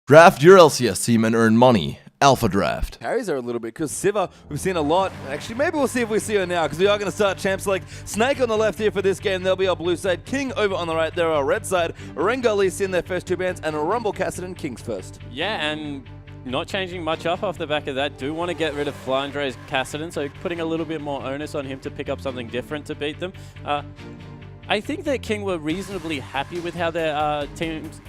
Draft your LCS team and earn money. Alpha Draft. Carries her a little bit because Sivir, we've seen a lot. Actually, maybe we'll see if we see her now because we are going to start champ select. Snake on the left here for this game. There'll be our blue side. King over on the right. There are red side. Rengar Lee in their first two bands and Rumble Kassadin Kings first. Yeah, and not changing much up off the back of that. Do want to get rid of Flandre's Kassadin, so putting a little bit more onus on him to pick up something different to beat them. I think that King were reasonably happy with how their team's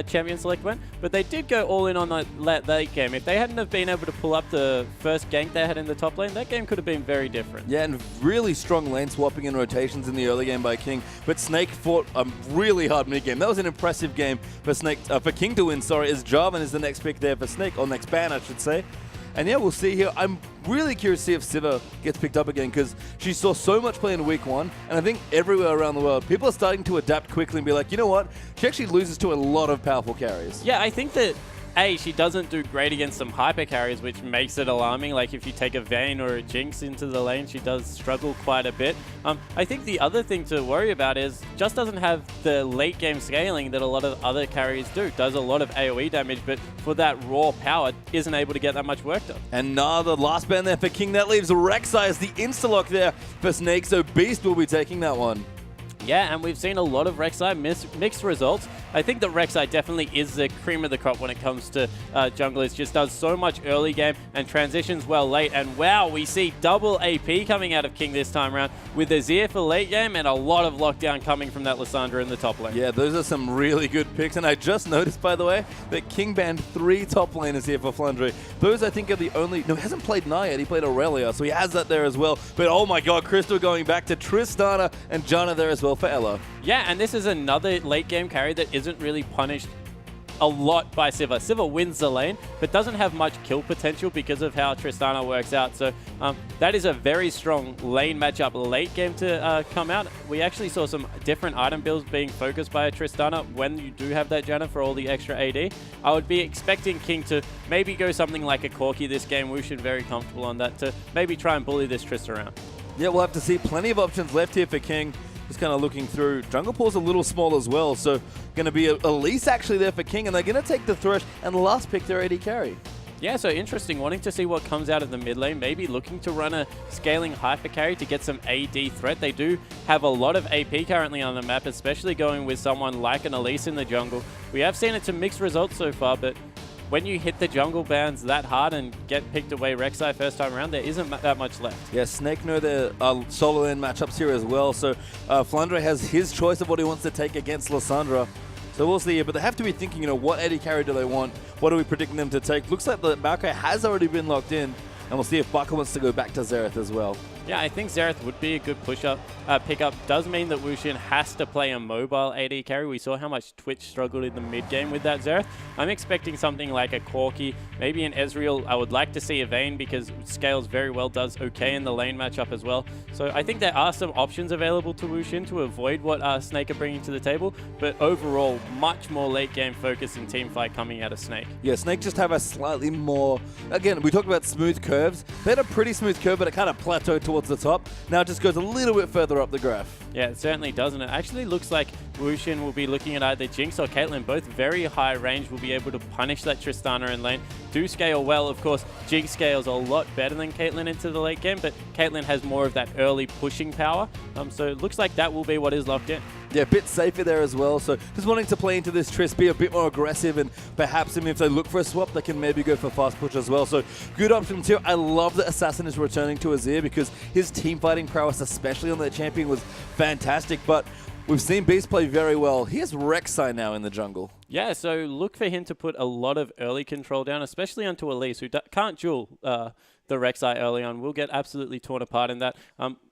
champion select went, but they did go all in on that late game. If they hadn't have been able to pull up the first gank they had in the top lane, that game could have been very different. Yeah, and really strong lane swapping and rotations in the early game by King, but Snake fought a really hard mid game. That was an impressive game for for King to win, as Jarvan is the next pick there for Snake, or next ban I should say. And yeah, we'll see here. I'm really curious to see if Sivir gets picked up again because she saw so much play in week one. And I think everywhere around the world, people are starting to adapt quickly and be like, you know what? She actually loses to a lot of powerful carries. Yeah, I think that she doesn't do great against some hyper carries, which makes it alarming. Like if you take a Vayne or a Jinx into the lane, she does struggle quite a bit. I think the other thing to worry about is just doesn't have the late game scaling that a lot of other carries do. Does a lot of AoE damage, but for that raw power, isn't able to get that much work done. And now the last ban there for King. That leaves Rek'Sai as the insta-lock there for Snake, so Beast will be taking that one. Yeah, and we've seen a lot of Rek'Sai mixed results. I think that Rek'Sai definitely is the cream of the crop when it comes to junglers. Just does so much early game and transitions well late. And wow, we see double AP coming out of King this time around with Azir for late game and a lot of lockdown coming from that Lissandra in the top lane. Yeah, those are some really good picks. And I just noticed, by the way, that King banned 3 top laners here for Flandre. Those, I think, are the only... No, he hasn't played Naya yet. He played Aurelia, so he has that there as well. But oh my god, Crystal going back to Tristana and Janna there as well for Ella. Yeah, and this is another late game carry that isn't really punished a lot by Sivir. Sivir wins the lane, but doesn't have much kill potential because of how Tristana works out. So that is a very strong lane matchup late game to come out. We actually saw some different item builds being focused by Tristana when you do have that Janna for all the extra AD. I would be expecting King to maybe go something like a Corki this game. Wushin very comfortable on that to maybe try and bully this Trist around. Yeah, we'll have to see. Plenty of options left here for King. Just kind of looking through. Jungle Pool's a little small as well, so going to be Elise actually there for King, and they're going to take the Thresh and last pick their AD carry. Yeah, so interesting. Wanting to see what comes out of the mid lane. Maybe looking to run a scaling hyper carry to get some AD threat. They do have a lot of AP currently on the map, especially going with someone like an Elise in the jungle. We have seen it to mixed results so far, but when you hit the jungle bans that hard and get picked away Rek'Sai first time around, there isn't that much left. Yeah, Snake know their solo lane matchups here as well, so Flandre has his choice of what he wants to take against Lissandra. So we'll see here, but they have to be thinking, what AD carry do they want? What are we predicting them to take? Looks like the Maokai has already been locked in, and we'll see if Baka wants to go back to Xerath as well. Yeah, I think Xerath would be a good pickup. Does mean that Wushin has to play a mobile AD carry. We saw how much Twitch struggled in the mid game with that Xerath. I'm expecting something like a Corki, maybe an Ezreal. I would like to see a Vayne because scales very well, does okay in the lane matchup as well. So I think there are some options available to Wushin to avoid what Snake are bringing to the table, but overall, much more late game focus and team fight coming out of Snake. Yeah, Snake just have a slightly more... Again, we talked about smooth curves. They had a pretty smooth curve, but it kind of plateaued towards the top. Now it just goes a little bit further up the graph. Yeah, it certainly does, and it actually looks like Wushin will be looking at either Jinx or Caitlyn, both very high range, will be able to punish that Tristana in lane. Do scale well, of course. Jinx scales a lot better than Caitlyn into the late game, but Caitlyn has more of that early pushing power, so it looks like that will be what is locked in. Yeah, a bit safer there as well, so just wanting to play into this Trist, be a bit more aggressive, and perhaps if they look for a swap, they can maybe go for fast push as well, so good option too. I love that Assassin is returning to Azir because his team fighting prowess, especially on that champion, was fantastic, but we've seen Beast play very well. He has Rek'Sai now in the jungle. Yeah, so look for him to put a lot of early control down, especially onto Elise, who can't duel the Rek'Sai early on. Will get absolutely torn apart in that.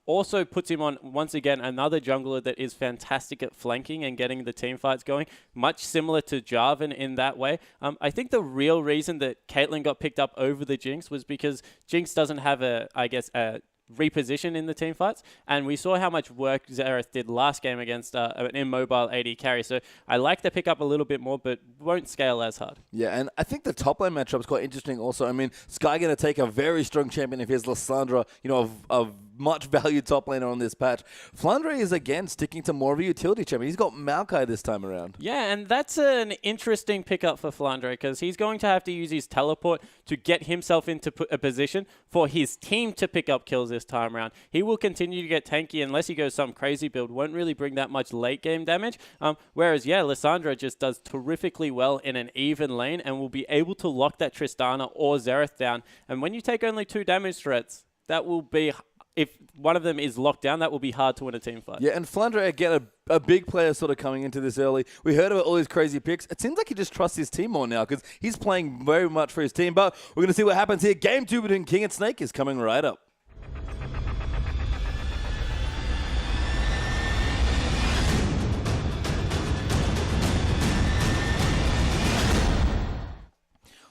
Also puts him on, once again, another jungler that is fantastic at flanking and getting the team fights going. Much similar to Jarvan in that way. I think the real reason that Caitlyn got picked up over the Jinx was because Jinx doesn't have a reposition in the team fights, and we saw how much work Xerath did last game against an immobile AD carry, so I like the pickup a little bit more, but won't scale as hard. Yeah, and I think the top lane matchup is quite interesting also. I mean, Sky going to take a very strong champion if he has Lissandra, a much valued top laner on this patch. Flandre is again sticking to more of a utility champion. He's got Maokai this time around. Yeah, and that's an interesting pickup for Flandre because he's going to have to use his teleport to get himself into a position for his team to pick up kills this time around. He will continue to get tanky unless he goes some crazy build. Won't really bring that much late game damage. Whereas, yeah, Lissandra just does terrifically well in an even lane and will be able to lock that Tristana or Xerath down. And when you take only 2 damage threats, that will be, if one of them is locked down, that will be hard to win a team fight. Yeah, and Flandre, again, a big player sort of coming into this early. We heard about all his crazy picks. It seems like he just trusts his team more now because he's playing very much for his team. But we're going to see what happens here. Game 2 between King and Snake is coming right up.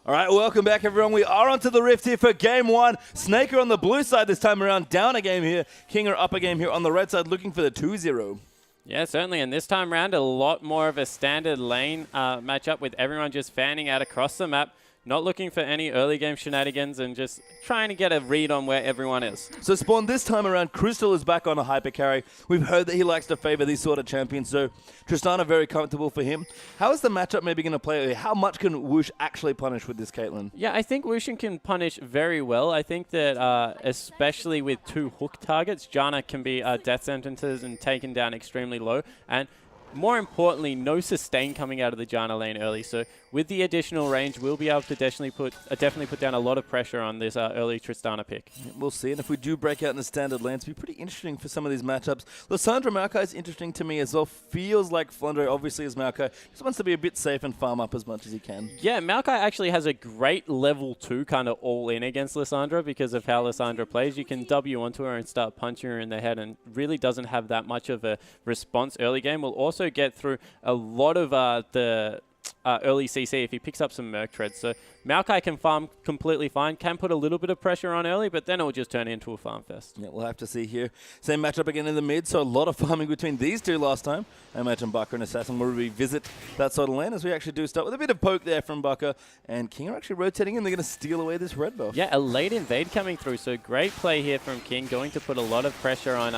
All right, welcome back, everyone. We are onto the Rift here for Game 1. Snake are on the blue side this time around, down a game here. King are up a game here on the red side, looking for the 2-0. Yeah, certainly. And this time around, a lot more of a standard lane matchup with everyone just fanning out across the map. Not looking for any early game shenanigans and just trying to get a read on where everyone is. So Spawn, this time around, Crystal is back on a hyper carry. We've heard that he likes to favor these sort of champions, so Tristana very comfortable for him. How is the matchup maybe going to play? How much can Woosh actually punish with this Caitlyn? Yeah, I think Wushin can punish very well. I think that especially with 2 hook targets, Janna can be death sentences and taken down extremely low. And more importantly, no sustain coming out of the Janna lane early. So with the additional range, we'll be able to definitely put down a lot of pressure on this early Tristana pick. We'll see. And if we do break out in the standard lanes, it'll be pretty interesting for some of these matchups. Lissandra Maokai is interesting to me as well. Feels like Flandre obviously is Maokai. Just wants to be a bit safe and farm up as much as he can. Yeah, Maokai actually has a great level 2 kind of all-in against Lissandra because of how Lissandra plays. You can W onto her and start punching her in the head and really doesn't have that much of a response early game. We'll also get through a lot of the early CC if he picks up some Merc Treads. So Maokai can farm completely fine, can put a little bit of pressure on early, but then it will just turn into a farm fest. Yeah, we'll have to see here. Same matchup again in the mid, so a lot of farming between these two last time. I imagine Baka and Assassin will revisit that sort of lane as we actually do start with a bit of poke there from Baka. And King are actually rotating in. They're going to steal away this red buff. Yeah, a late invade coming through, so great play here from King, going to put a lot of pressure on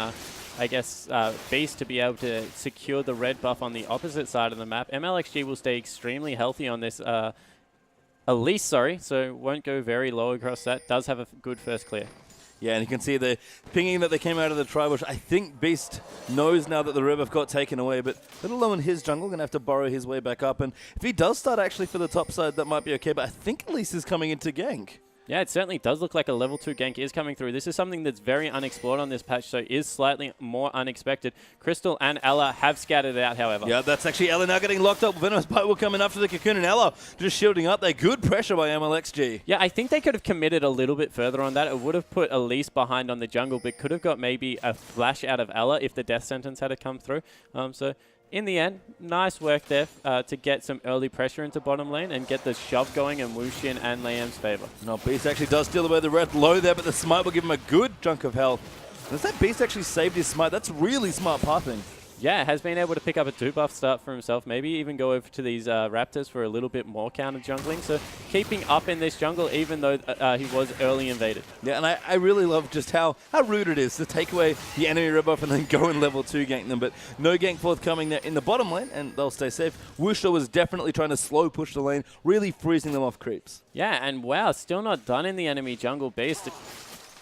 I guess, Beast to be able to secure the red buff on the opposite side of the map. MLXG will stay extremely healthy on this Elise, so won't go very low across that. Does have a good first clear. Yeah, and you can see the pinging that they came out of the tri-bush. I think Beast knows now that the red buff got taken away, but little low in his jungle, going to have to burrow his way back up. And if he does start actually for the top side, that might be okay, but I think Elise is coming into gank. Yeah, it certainly does look like a level 2 gank is coming through. This is something that's very unexplored on this patch, so is slightly more unexpected. Crystal and Ella have scattered out, however. Yeah, that's actually Ella now getting locked up. Venomous Bite will come in after the Cocoon, and Ella just shielding up there. Good pressure by MLXG. Yeah, I think they could have committed a little bit further on that. It would have put Elise behind on the jungle, but could have got maybe a flash out of Ella if the death sentence had to come through. So in the end, nice work there to get some early pressure into bottom lane and get the shove going in Wushin and Liam's favor. No, Beast actually does steal away the red low there, but the smite will give him a good chunk of health. Does that Beast actually saved his smite? That's really smart pathing. Yeah, has been able to pick up a 2-buff start for himself. Maybe even go over to these Raptors for a little bit more counter jungling. So keeping up in this jungle, even though he was early invaded. Yeah, and I really love just how rude it is to take away the enemy red buff and then go in level 2 gank them. But no gank forthcoming there in the bottom lane, and they'll stay safe. Wusha was definitely trying to slow push the lane, really freezing them off creeps. Yeah, and wow, still not done in the enemy jungle. Beast,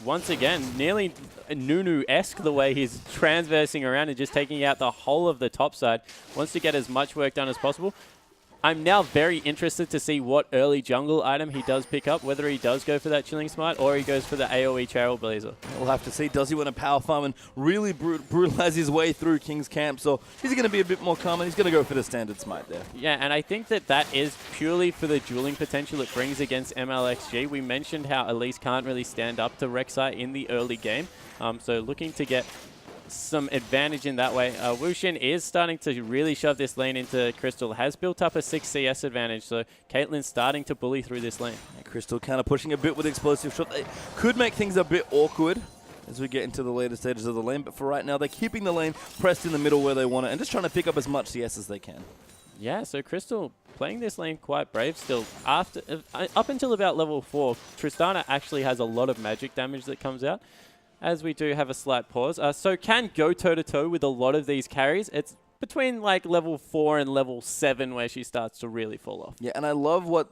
once again, nearly Nunu-esque the way he's transversing around and just taking out the whole of the top side. Wants to get as much work done as possible. I'm now very interested to see what early jungle item he does pick up, whether he does go for that Chilling Smite or he goes for the AoE Trailblazer. We'll have to see. Does he want to power farm and really brutalize his way through King's camps, or is he going to be a bit more calm and he's going to go for the standard smite there? Yeah, and I think that is purely for the dueling potential it brings against MLXG. We mentioned how Elise can't really stand up to Rek'Sai in the early game, so looking to get some advantage in that way. Wushin is starting to really shove this lane into Crystal. Has built up a 6 CS advantage, so Caitlyn's starting to bully through this lane. And Crystal kind of pushing a bit with explosive shot. They could make things a bit awkward as we get into the later stages of the lane, but for right now, they're keeping the lane pressed in the middle where they want it and just trying to pick up as much CS as they can. Yeah, so Crystal playing this lane quite brave still. Up until about level 4, Tristana actually has a lot of magic damage that comes out. as we do have a slight pause. So can go toe-to-toe with a lot of these carries. It's between like level 4 and level 7 where she starts to really fall off. Yeah, and I love what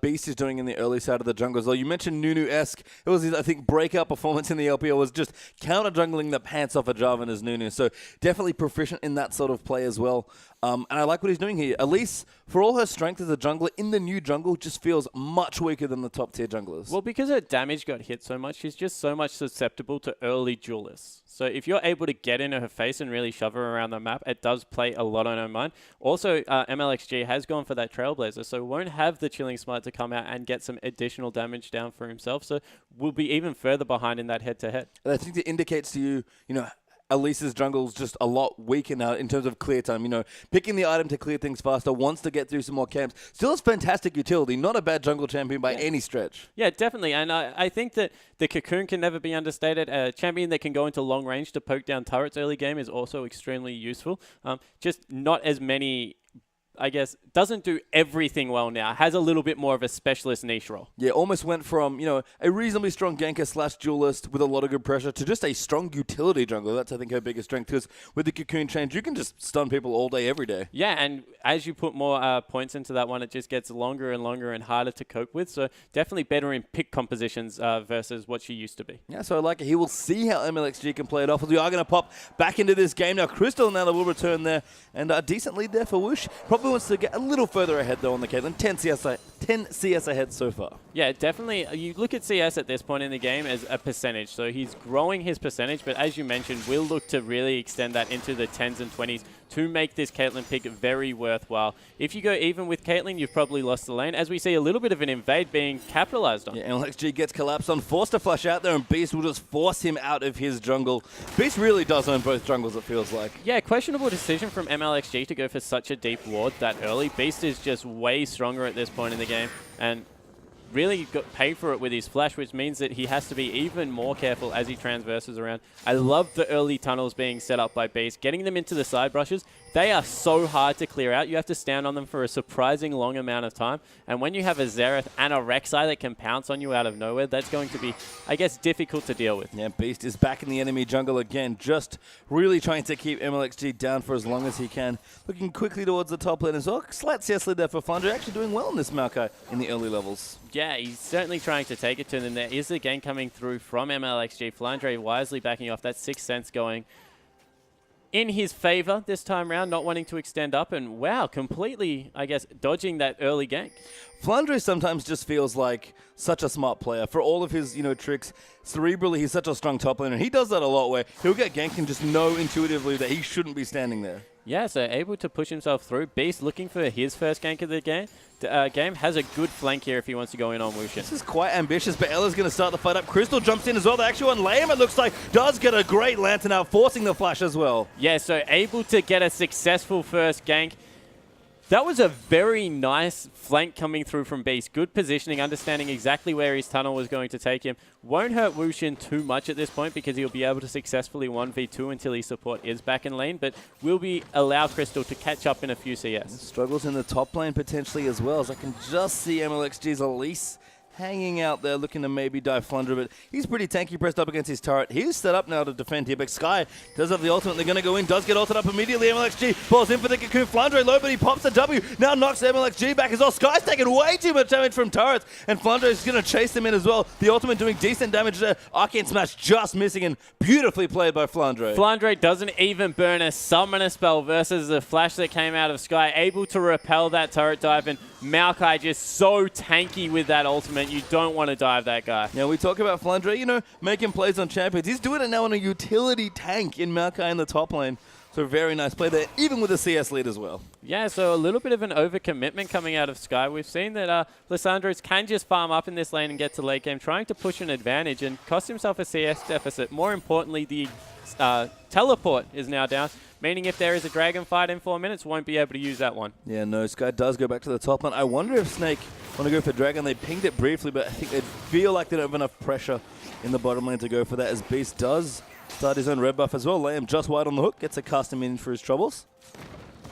Beast is doing in the early side of the jungle as well. You mentioned Nunu-esque. It was his, I think, breakout performance in the LPL was just counter-jungling the pants off of Jarvan as Nunu. So definitely proficient in that sort of play as well. And I like what he's doing here. Elise, for all her strength as a jungler, in the new jungle just feels much weaker than the top-tier junglers. Well, because her damage got hit so much, she's just so much susceptible to early duelists. So if you're able to get into her face and really shove her around the map, it does play a lot on her mind. Also, MLXG has gone for that Trailblazer, so won't have the Chilling Smite to come out and get some additional damage down for himself. So we'll be even further behind in that head-to-head. And I think it indicates to you, you know, Elise's jungle's just a lot weaker now in terms of clear time. You know, picking the item to clear things faster, wants to get through some more camps. Still has fantastic utility. Not a bad jungle champion by any stretch. Yeah, definitely. And I think that the Cocoon can never be understated. A champion that can go into long range to poke down turrets early game is also extremely useful. Just not as many... I guess, doesn't do everything well now. Has a little bit more of a specialist niche role. Yeah, almost went from, you know, a reasonably strong ganker / duelist with a lot of good pressure to just a strong utility jungler. That's, I think, her biggest strength, because with the Cocoon change, you can just stun people all day, every day. Yeah, and as you put more points into that one, it just gets longer and longer and harder to cope with. So definitely better in pick compositions versus what she used to be. Yeah, so I like it. He will see how MLXG can play it off, as we are going to pop back into this game. Now, Crystal now will return there, and a decent lead there for Whoosh. Probably wants to get a little further ahead, though, on the Caitlyn. 10 CS ahead so far. Yeah, definitely. You look at CS at this point in the game as a percentage. So he's growing his percentage, but as you mentioned, we'll look to really extend that into the 10s and 20s to make this Caitlyn pick very worthwhile. If you go even with Caitlyn, you've probably lost the lane, as we see a little bit of an invade being capitalized on. Yeah, MLXG gets collapsed on, forced to flash out there, and Beast will just force him out of his jungle. Beast really does own both jungles, it feels like. Yeah, questionable decision from MLXG to go for such a deep ward that early. Beast is just way stronger at this point in the game, and really got paid for it with his flash, which means that he has to be even more careful as he transverses around. I love the early tunnels being set up by Beast, getting them into the side brushes. They are so hard to clear out. You have to stand on them for a surprising long amount of time. And when you have a Xerath and a Rek'Sai that can pounce on you out of nowhere, that's going to be, I guess, difficult to deal with. Yeah, Beast is back in the enemy jungle again, just really trying to keep MLXG down for as long as he can. Looking quickly towards the top lane as well. Slight CS lead there for Flandre, actually doing well in this Maokai in the early levels. Yeah, he's certainly trying to take it to them. There is a gank coming through from MLXG. Flandre wisely backing off. That Sixth Sense going in his favor this time round, not wanting to extend up. And wow, completely, I guess, dodging that early gank. Flandre sometimes just feels like such a smart player. For all of his, you know, tricks, cerebrally, he's such a strong top laner. He does that a lot where he'll get ganked and just know intuitively that he shouldn't be standing there. Yeah, so able to push himself through. Beast looking for his first gank of the game. Has a good flank here if he wants to go in on Wushin. This is quite ambitious, but Ella's going to start the fight up. Crystal jumps in as well. The actual one, Liam, it looks like, does get a great Lantern out, forcing the flash as well. Yeah, so able to get a successful first gank. That was a very nice flank coming through from Beast. Good positioning, understanding exactly where his tunnel was going to take him. Won't hurt Wushin too much at this point because he'll be able to successfully 1v2 until his support is back in lane, but will allow Crystal to catch up in a few CS. Struggles in the top lane potentially as well, as I can just see MLXG's Elise hanging out there, looking to maybe dive Flandre, but he's pretty tanky, pressed up against his turret. He's set up now to defend here, but Sky does have the ultimate. They're going to go in, does get ulted up immediately. MLXG falls in for the Cocoon. Flandre low, but he pops the W. Now knocks MLXG back as well. Sky's taking way too much damage from turrets, and Flandre is going to chase them in as well. The ultimate doing decent damage there. Arcane Smash just missing, and beautifully played by Flandre. Flandre doesn't even burn a summoner spell versus the flash that came out of Sky, able to repel that turret dive, and Maokai just so tanky with that ultimate. You don't want to dive that guy. Now, we talk about Flandre, you know, making plays on champions. He's doing it now on a utility tank in Maokai in the top lane. So very nice play there, even with a CS lead as well. Yeah, so a little bit of an overcommitment coming out of Sky. We've seen that Lissandros can just farm up in this lane and get to late game, trying to push an advantage and cost himself a CS deficit. More importantly, the teleport is now down, meaning if there is a dragon fight in 4 minutes, won't be able to use that one. Yeah, no, Sky does go back to the top lane. I wonder if Snake want to go for dragon. They pinged it briefly, but I think they feel like they don't have enough pressure in the bottom lane to go for that, as Beast does start his own red buff as well. Liam just wide on the hook, gets a custom in for his troubles.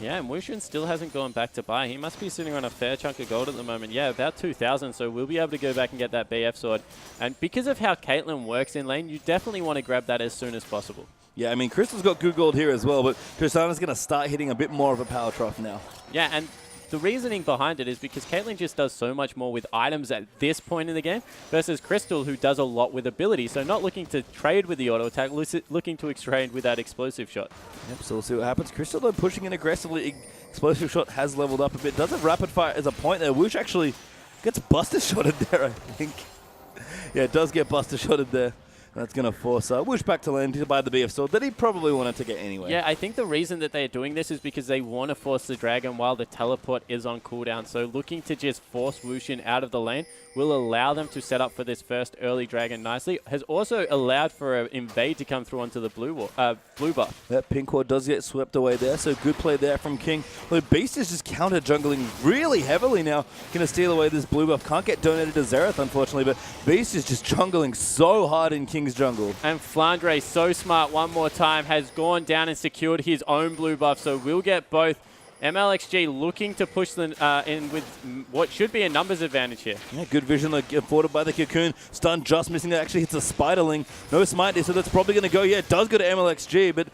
Yeah, and Wushin still hasn't gone back to buy. He must be sitting on a fair chunk of gold at the moment. Yeah, about 2,000, so we'll be able to go back and get that BF sword. And because of how Caitlyn works in lane, you definitely want to grab that as soon as possible. Yeah, I mean, Crystal's got good gold here as well, but Tristana's going to start hitting a bit more of a power trough now. Yeah, and the reasoning behind it is because Caitlyn just does so much more with items at this point in the game versus Crystal, who does a lot with ability. So not looking to trade with the auto attack, looking to trade with that explosive shot. Yep, so we'll see what happens. Crystal, though, pushing in aggressively. Explosive shot has leveled up a bit. Does have rapid fire as a point there. Woosh actually gets buster shotted there, I think. Yeah, it does get buster shotted there. That's going to force Woosh back to lane to buy the BF sword that he probably wanted to get anyway. Yeah, I think the reason that they're doing this is because they want to force the dragon while the teleport is on cooldown. So looking to just force Wushin out of the lane will allow them to set up for this first early dragon nicely. Has also allowed for an invade to come through onto the blue buff. That pink ward does get swept away there, so good play there from King. The Beast is just counter jungling really heavily now. Going to steal away this blue buff. Can't get donated to Xerath, unfortunately, but Beast is just jungling so hard in King's jungle. And Flandre, so smart one more time, has gone down and secured his own blue buff, so we'll get both. MLXG looking to push them in with what should be a numbers advantage here. Yeah, good vision afforded by the Cocoon. Stun just missing that. Actually hits a Spiderling. No smite there, so that's probably going to go. Yeah, it does go to MLXG, but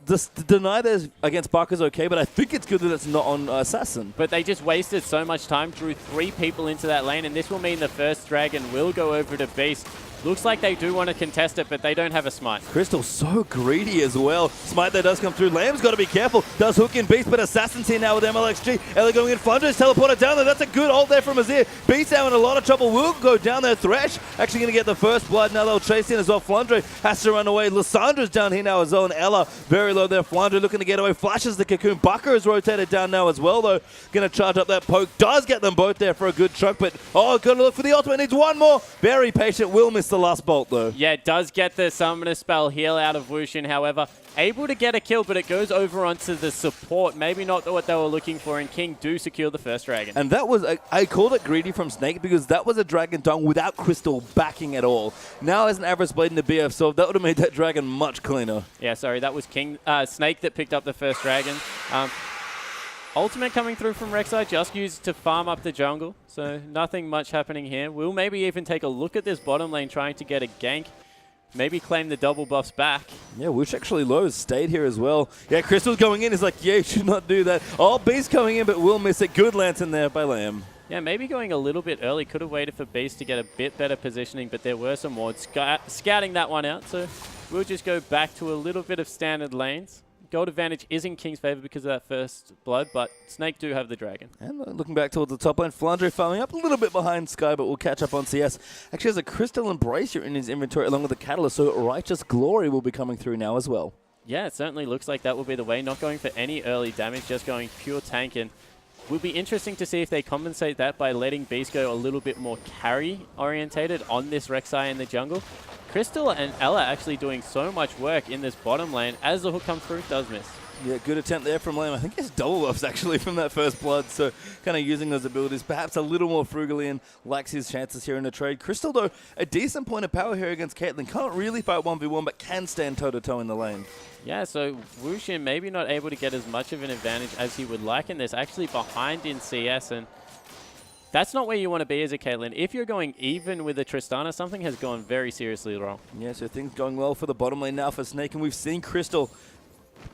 the deny there against Barker's okay, but I think it's good that it's not on Assassin. But they just wasted so much time, drew 3 people into that lane, and this will mean the first dragon will go over to Beast. Looks like they do want to contest it, but they don't have a smite. Crystal so greedy as well. Smite there does come through. Lamb's got to be careful. Does hook in Beast, but Assassin's here now with MLXG. Ellie going in. Flandre's teleported down there. That's a good ult there from Azir. Beast now in a lot of trouble. Will go down there. Thresh actually going to get the first blood. Now they'll chase in as well. Flandre has to run away. Lissandra's down here now as well. And Ella very low there. Flandre looking to get away. Flashes the Cocoon. Bucker is rotated down now as well, though. Going to charge up that poke. Does get them both there for a good chunk, but got to look for the ultimate. Needs one more. Very patient. Will miss the last bolt, though. Yeah, it does get the summoner spell heal out of Wushin, however. Able to get a kill, but it goes over onto the support. Maybe not what they were looking for, and King do secure the first dragon. And that was, I called it greedy from Snake because that was a dragon dung without Crystal backing at all. Now as an Avarice Blade in the BF, so that would have made that dragon much cleaner. Yeah, sorry, that was Snake that picked up the first dragon. Ultimate coming through from Rek'Sai, just used to farm up the jungle, so nothing much happening here. We'll maybe even take a look at this bottom lane trying to get a gank, maybe claim the double buffs back. Yeah, Woosh actually low stayed here as well. Yeah, Crystal's going in. He's like, yeah, you should not do that. Oh, Beast coming in, but will miss it. Good lantern there by Lamb. Yeah, maybe going a little bit early. Could have waited for Beast to get a bit better positioning, but there were some wards scouting that one out, so we'll just go back to a little bit of standard lanes. Gold advantage is in King's favor because of that first blood, but Snake do have the dragon. And looking back towards the top lane, Flandre following up a little bit behind Sky, but will catch up on CS. Actually has a Crystal Embracer in his inventory along with the Catalyst, so Righteous Glory will be coming through now as well. Yeah, it certainly looks like that will be the way. Not going for any early damage, just going pure tank. And will be interesting to see if they compensate that by letting Beast go a little bit more carry-orientated on this Rek'Sai in the jungle. Crystal and Ella actually doing so much work in this bottom lane. As the hook comes through, does miss. Yeah, good attempt there from Lamb. I think it's double buffs actually from that first blood, so kind of using those abilities perhaps a little more frugally and likes his chances here in the trade. Crystal, though, a decent point of power here against Caitlyn. Can't really fight 1v1, but can stand toe-to-toe in the lane. Yeah, so Wushin maybe not able to get as much of an advantage as he would like in this. Actually behind in CS, and that's not where you want to be as a Caitlyn. If you're going even with a Tristana, something has gone very seriously wrong. Yeah, so things going well for the bottom lane now for Snake, and we've seen Crystal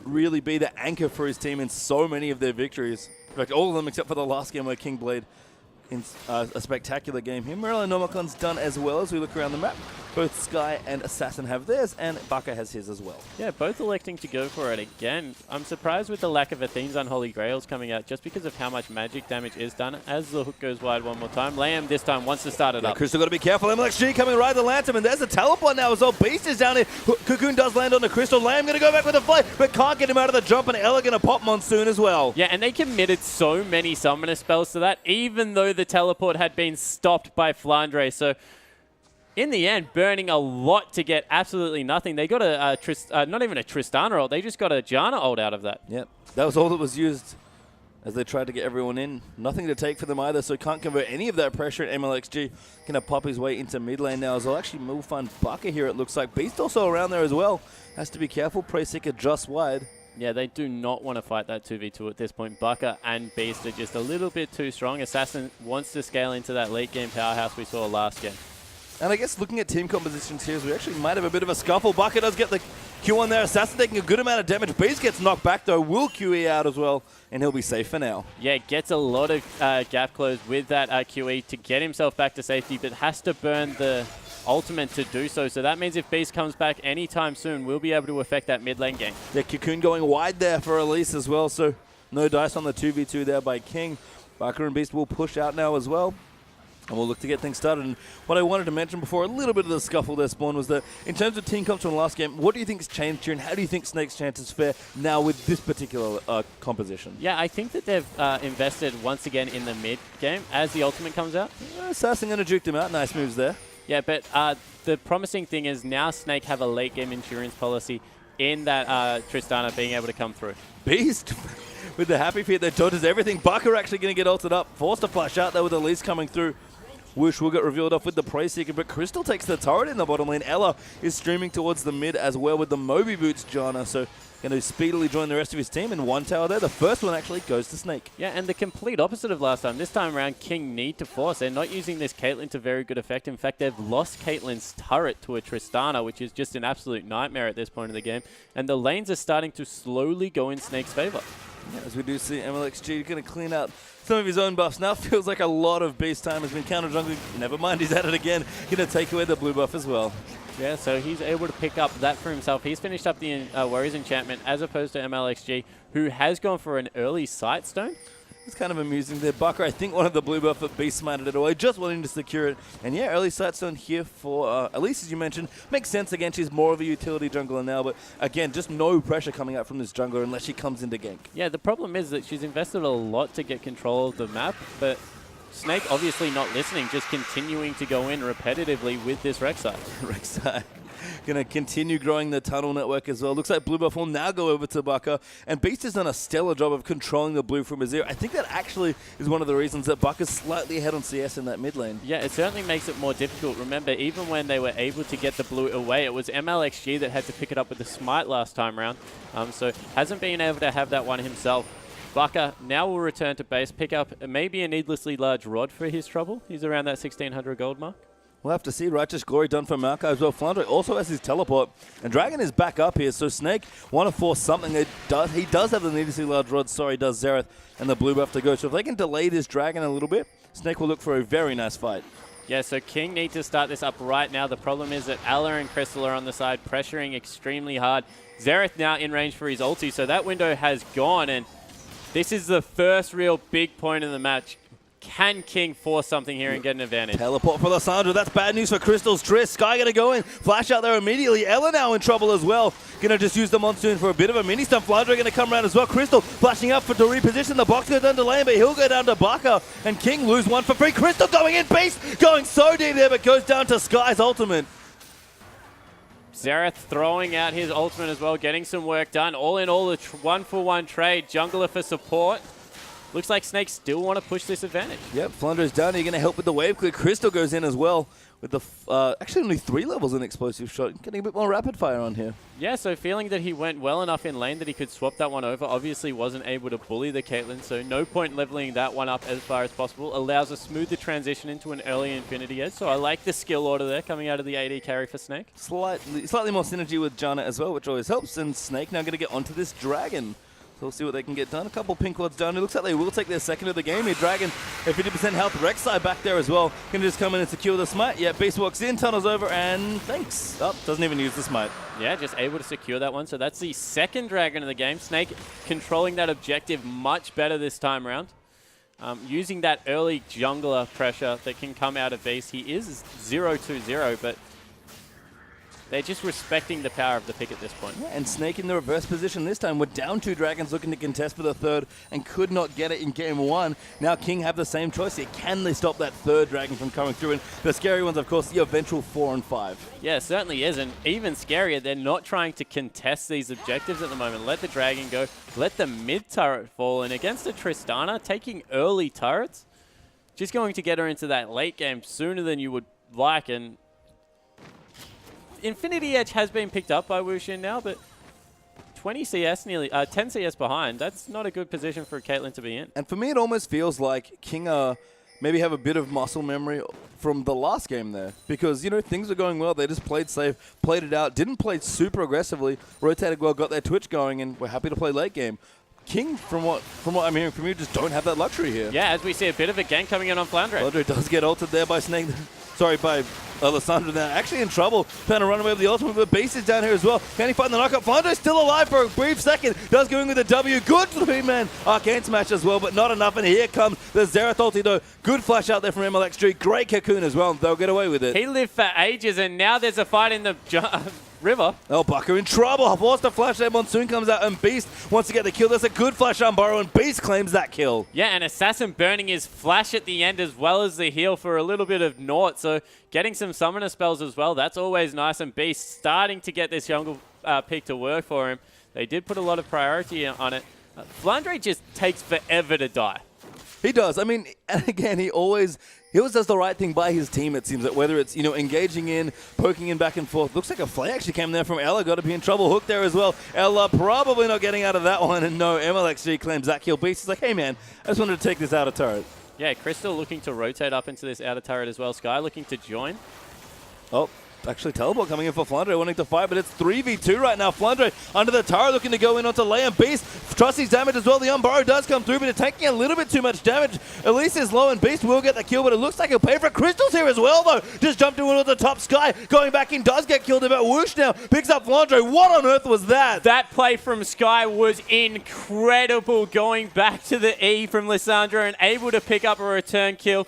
really be the anchor for his team in so many of their victories. In fact, all of them except for the last game where King Blade in a spectacular game here. Maryland Nomacon's done as well as we look around the map. Both Sky and Assassin have theirs, and Baka has his as well. Yeah, both electing to go for it again. I'm surprised with the lack of Athene's Unholy Grails coming out just because of how much magic damage is done as the hook goes wide one more time. Lamb this time wants to start it up. Crystal got to be careful. MLXG coming right at the Lantern, and there's a teleport now as well. Beast is down here. Cocoon does land on the Crystal. Lamb going to go back with a flight, but can't get him out of the jump, and Ella going to pop Monsoon as well. Yeah, and they committed so many summoner spells to that, even though the teleport had been stopped by Flandre. So in the end, burning a lot to get absolutely nothing. They got not even a Tristana ult, they just got a Janna ult out of that. Yep, that was all that was used as they tried to get everyone in. Nothing to take for them either, so can't convert any of that pressure. And MLXG going to pop his way into mid lane now as well. Actually, we'll find Baka here, it looks like. Beast also around there as well. Has to be careful. Prey Seeker just wide. Yeah, they do not want to fight that 2v2 at this point. Baka and Beast are just a little bit too strong. Assassin wants to scale into that late game powerhouse we saw last game. And I guess looking at team compositions here, we actually might have a bit of a scuffle. Baka does get the Q on there. Assassin taking a good amount of damage. Beast gets knocked back though, will QE out as well, and he'll be safe for now. Yeah, gets a lot of gap close with that QE to get himself back to safety, but has to burn the ultimate to do so. So that means if Beast comes back anytime soon, we'll be able to affect that mid lane game. Yeah, Cocoon going wide there for Elise as well, so no dice on the 2v2 there by King. Baka and Beast will push out now as well. And we'll look to get things started. And what I wanted to mention before, a little bit of the scuffle there, Spawn, was that in terms of team comps from the last game, what do you think has changed here, and how do you think Snake's chances fare now with this particular composition? Yeah, I think that they've invested once again in the mid game as the ultimate comes out. Assassin going to juke him out. Nice moves there. Yeah, but the promising thing is now Snake have a late game insurance policy in that Tristana being able to come through. Beast with the happy feet that dodges everything. Baka actually going to get ulted up. Forced to flash out there with Elise coming through. Whoosh will get revealed off with the Prey Seeker, but Crystal takes the turret in the bottom lane. Ella is streaming towards the mid as well with the Moby Boots, Jana. So going to speedily join the rest of his team in one tower there. The first one actually goes to Snake. Yeah, and the complete opposite of last time. This time around, King need to force. They're not using this Caitlyn to very good effect. In fact, they've lost Caitlyn's turret to a Tristana, which is just an absolute nightmare at this point in the game. And the lanes are starting to slowly go in Snake's favor. Yeah, as we do see MLXG going to clean out some of his own buffs. Now feels like a lot of Beast time has been counter jungling. Never mind, he's at it again. Going to take away the blue buff as well. Yeah, so he's able to pick up that for himself. He's finished up the Warriors Enchantment as opposed to MLXG, who has gone for an early Sightstone. It's kind of amusing there. Baka, I think, one of the blue buff that Beast smited it away, just wanting to secure it. And yeah, early Sightstone here for Elise, as you mentioned. Makes sense. Again, she's more of a utility jungler now, but again, just no pressure coming out from this jungler unless she comes into gank. Yeah, the problem is that she's invested a lot to get control of the map, but Snake obviously not listening, just continuing to go in repetitively with this Rek'Sai. Rek'Sai going to continue growing the tunnel network as well. Looks like blue buff will now go over to Baka, and Beast has done a stellar job of controlling the blue from Azir. I think that actually is one of the reasons that Baka's slightly ahead on CS in that mid lane. Yeah, it certainly makes it more difficult. Remember, even when they were able to get the blue away, it was MLXG that had to pick it up with the smite last time round. So hasn't been able to have that one himself. Baka now will return to base, pick up maybe a needlessly large rod for his trouble. He's around that 1600 gold mark. We'll have to see. Righteous Glory done for Maokai as well. Flandre also has his teleport. And Dragon is back up here, so Snake want to force something. He does have the needlessly large rod, sorry, does Xerath, and the blue buff to go. So if they can delay this Dragon a little bit, Snake will look for a very nice fight. Yeah, so King need to start this up right now. The problem is that Ella and Crystal are on the side, pressuring extremely hard. Xerath now in range for his ulti, so that window has gone, and this is the first real big point in the match. Can King force something here and get an advantage? Teleport for Lissandra. That's bad news for Crystal's Triss. Sky going to go in. Flash out there immediately. Ella now in trouble as well. Going to just use the Monsoon for a bit of a mini stun. Flandre going to come around as well. Crystal flashing up to reposition. The box goes down to lane, but he'll go down to Baka. And King lose one for free. Crystal going in. Beast going so deep there, but goes down to Sky's ultimate. Xerath throwing out his ultimate as well, getting some work done. All in all, a one-for-one trade. Jungler for support. Looks like Snake still want to push this advantage. Yep, Flandre's down. You're going to help with the wave clear. Crystal goes in as well with the actually only 3 levels in explosive shot. Getting a bit more rapid fire on here. Yeah, so feeling that he went well enough in lane that he could swap that one over. Obviously wasn't able to bully the Caitlyn, so no point leveling that one up as far as possible. Allows a smoother transition into an early Infinity Edge. So I like the skill order there coming out of the AD carry for Snake. Slightly more synergy with Janna as well, which always helps. And Snake now going to get onto this Dragon. So we'll see what they can get done. A couple pink wards done. It looks like they will take their second of the game here. Dragon at 50% health. Rek'Sai back there as well. Going to just come in and secure the smite. Yeah, Beast walks in, tunnels over, and thanks. Oh, doesn't even use the smite. Yeah, just able to secure that one. So that's the second Dragon of the game. Snake controlling that objective much better this time around. Using that early jungler pressure that can come out of base. He is 0-2-0, but they're just respecting the power of the pick at this point. Yeah, and Snake in the reverse position this time. We're down 2 Dragons looking to contest for the third and could not get it in game 1. Now King have the same choice here. Can they stop that third Dragon from coming through? And the scary ones, of course, the eventual 4 and 5. Yeah, it certainly is. And even scarier, they're not trying to contest these objectives at the moment. Let the Dragon go. Let the mid turret fall. And against a Tristana, taking early turrets, just going to get her into that late game sooner than you would like. And Infinity Edge has been picked up by Wu Xin now, but 20 CS nearly, 10 CS behind. That's not a good position for Caitlyn to be in. And for me, it almost feels like King maybe have a bit of muscle memory from the last game there. Because, you know, things are going well. They just played safe, played it out, didn't play super aggressively, rotated well, got their Twitch going, and we're happy to play late game. King, from what I'm hearing from you, just don't have that luxury here. Yeah, as we see a bit of a gank coming in on Flandre. Flandre does get ulted there by Snake. Sorry, by Alessandro now. Actually in trouble, trying to run away with the ultimate, but Beast is down here as well. Can he find the knockup? Flandre still alive for a brief second. Does go in with a W. Good three-man Arcane Smash as well, but not enough. And here comes the Xerath ulti though. Good flash out there from MLX3. Great Cocoon as well. They'll get away with it. He lived for ages, and now there's a fight in the river. Oh, Bucker in trouble. Forced to flash there. Monsoon comes out, and Beast wants to get the kill. That's a good flash on Burrow, and Beast claims that kill. Yeah, and Assassin burning his flash at the end as well as the heal for a little bit of naught. So getting some summoner spells as well. That's always nice. And Beast starting to get this jungle pick to work for him. They did put a lot of priority on it. Flandre just takes forever to die. He does. I mean, and again, he always does the right thing by his team, it seems. That whether it's, you know, engaging in, poking in back and forth. Looks like a flay actually came there from Ella. Got to be in trouble. Hook there as well. Ella probably not getting out of that one. And no, MLXG claims that kill. Beast is like, hey, man, I just wanted to take this outer turret. Yeah, Crystal looking to rotate up into this outer turret as well. Sky looking to join. Oh, actually teleport coming in for Flandre, wanting to fight, but it's 3v2 right now. Flandre under the tower looking to go in onto Lay, and Beast trusts his damage as well. The Unburrow does come through, but it's taking a little bit too much damage. Elise is low, and Beast will get the kill, but it looks like he'll pay for it. Crystal's here as well, though. Just jumped into the top. Sky going back in, does get killed about Whoosh now. Picks up Flandre. What on earth was that? That play from Sky was incredible, going back to the E from Lissandra and able to pick up a return kill.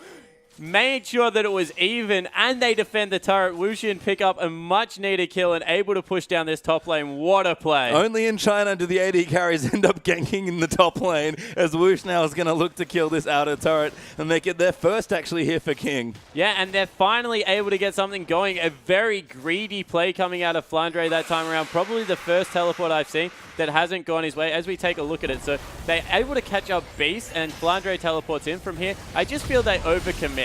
Made sure that it was even, and they defend the turret. Wuxian pick up a much-needed kill and able to push down this top lane. What a play. Only in China do the AD carries end up ganking in the top lane, as Whoosh now is going to look to kill this outer turret and make it their first actually here for King. Yeah, and they're finally able to get something going. A very greedy play coming out of Flandre that time around. Probably the first teleport I've seen that hasn't gone his way as we take a look at it. So they're able to catch up Beast, and Flandre teleports in from here. I just feel they overcommit.